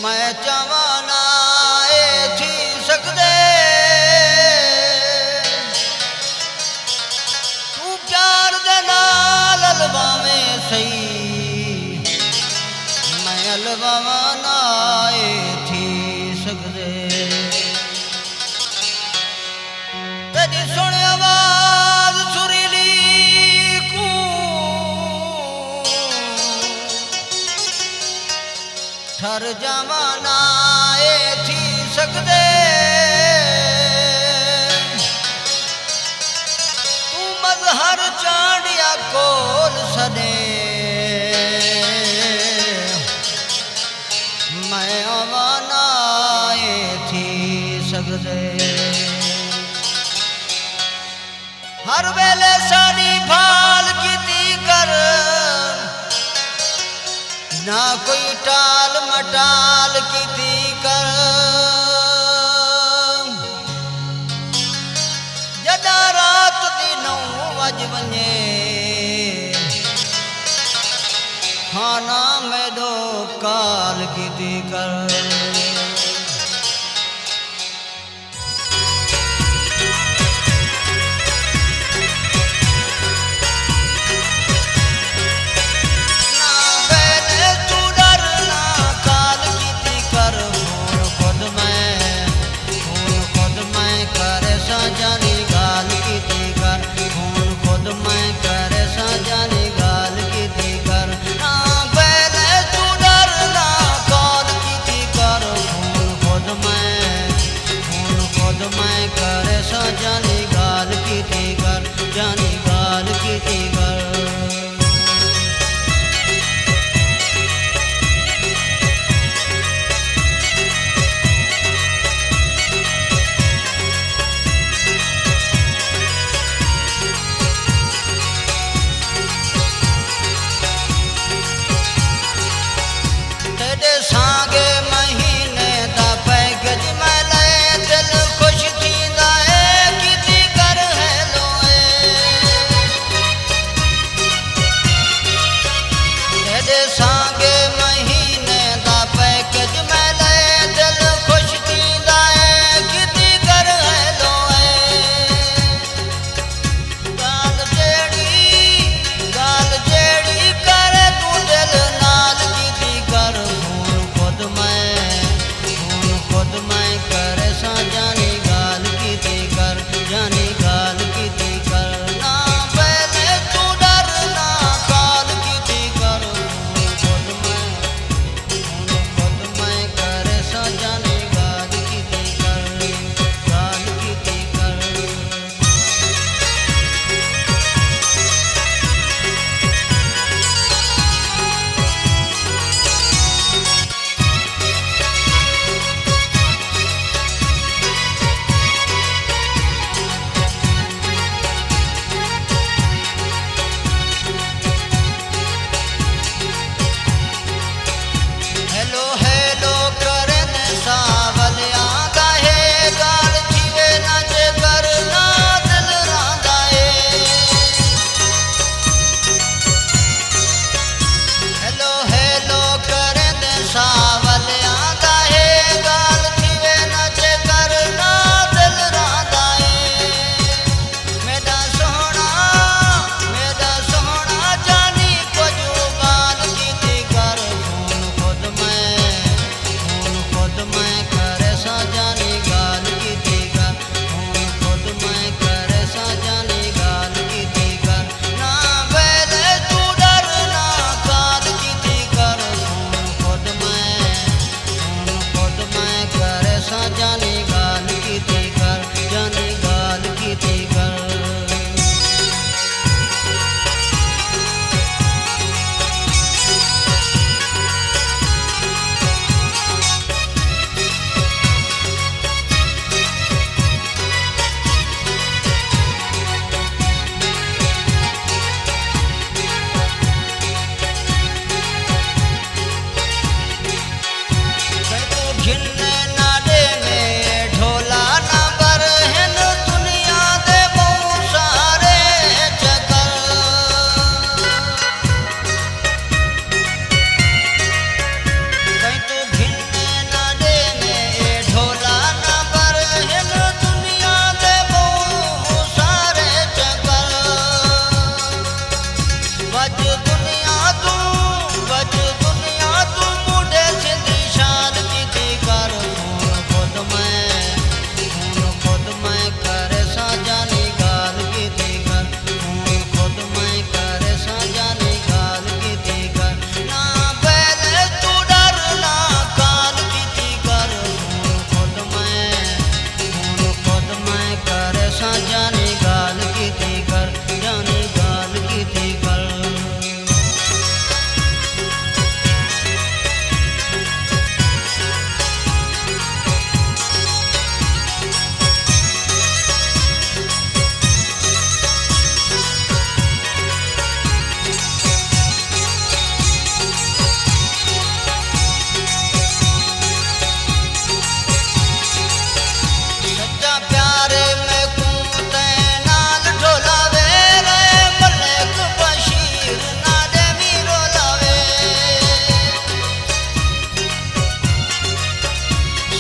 मैं चवाना ए थी सकदे तू प्यार दे नाल अलवावें सही मैं अलवाना ए थी सकदे तेरी सुन आवाज सुरीली कू ठर जमाना ए थी सकदे तू मजहर चांडिया कोल सदे मैं अवाना ए थी सकदे हर वेले साड़ी भाल की कर ना कोई टाल मटाल की कर जदा रात दी 9 वज वञे खाना में दो काल की कर जानी गाल की कर जानी गाल की कर तेरे सांगे महीने दा पैकेज मैं ले दिल खुश थींदा सांगे महीने दा पैकेज मैं ले दिल खुश थींदा है किती कर है लोए गाल जेड़ी करे तू दिल नाल किती कर खून खुद मैं करे सा जानी गाल किती कर जानी गाल किती कर ना पहले तू डर ना गाल किती कर जाने गाल की कर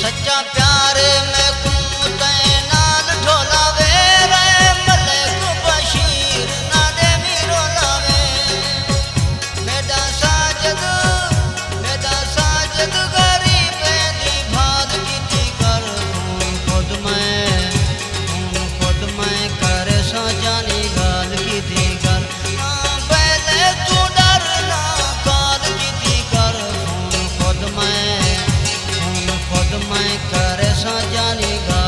सच्चा प्यार में कूते नाल ढोलावे रे मलिक बशीर ना दे मीरो लावे मेरा साजद गरीबे दी भाल कीती कर खून खुद मैं करे सा जानी गाल कीती कर ना पहले तू डर ना काल कीती कर खून खुद मैं करे सा जानी गाल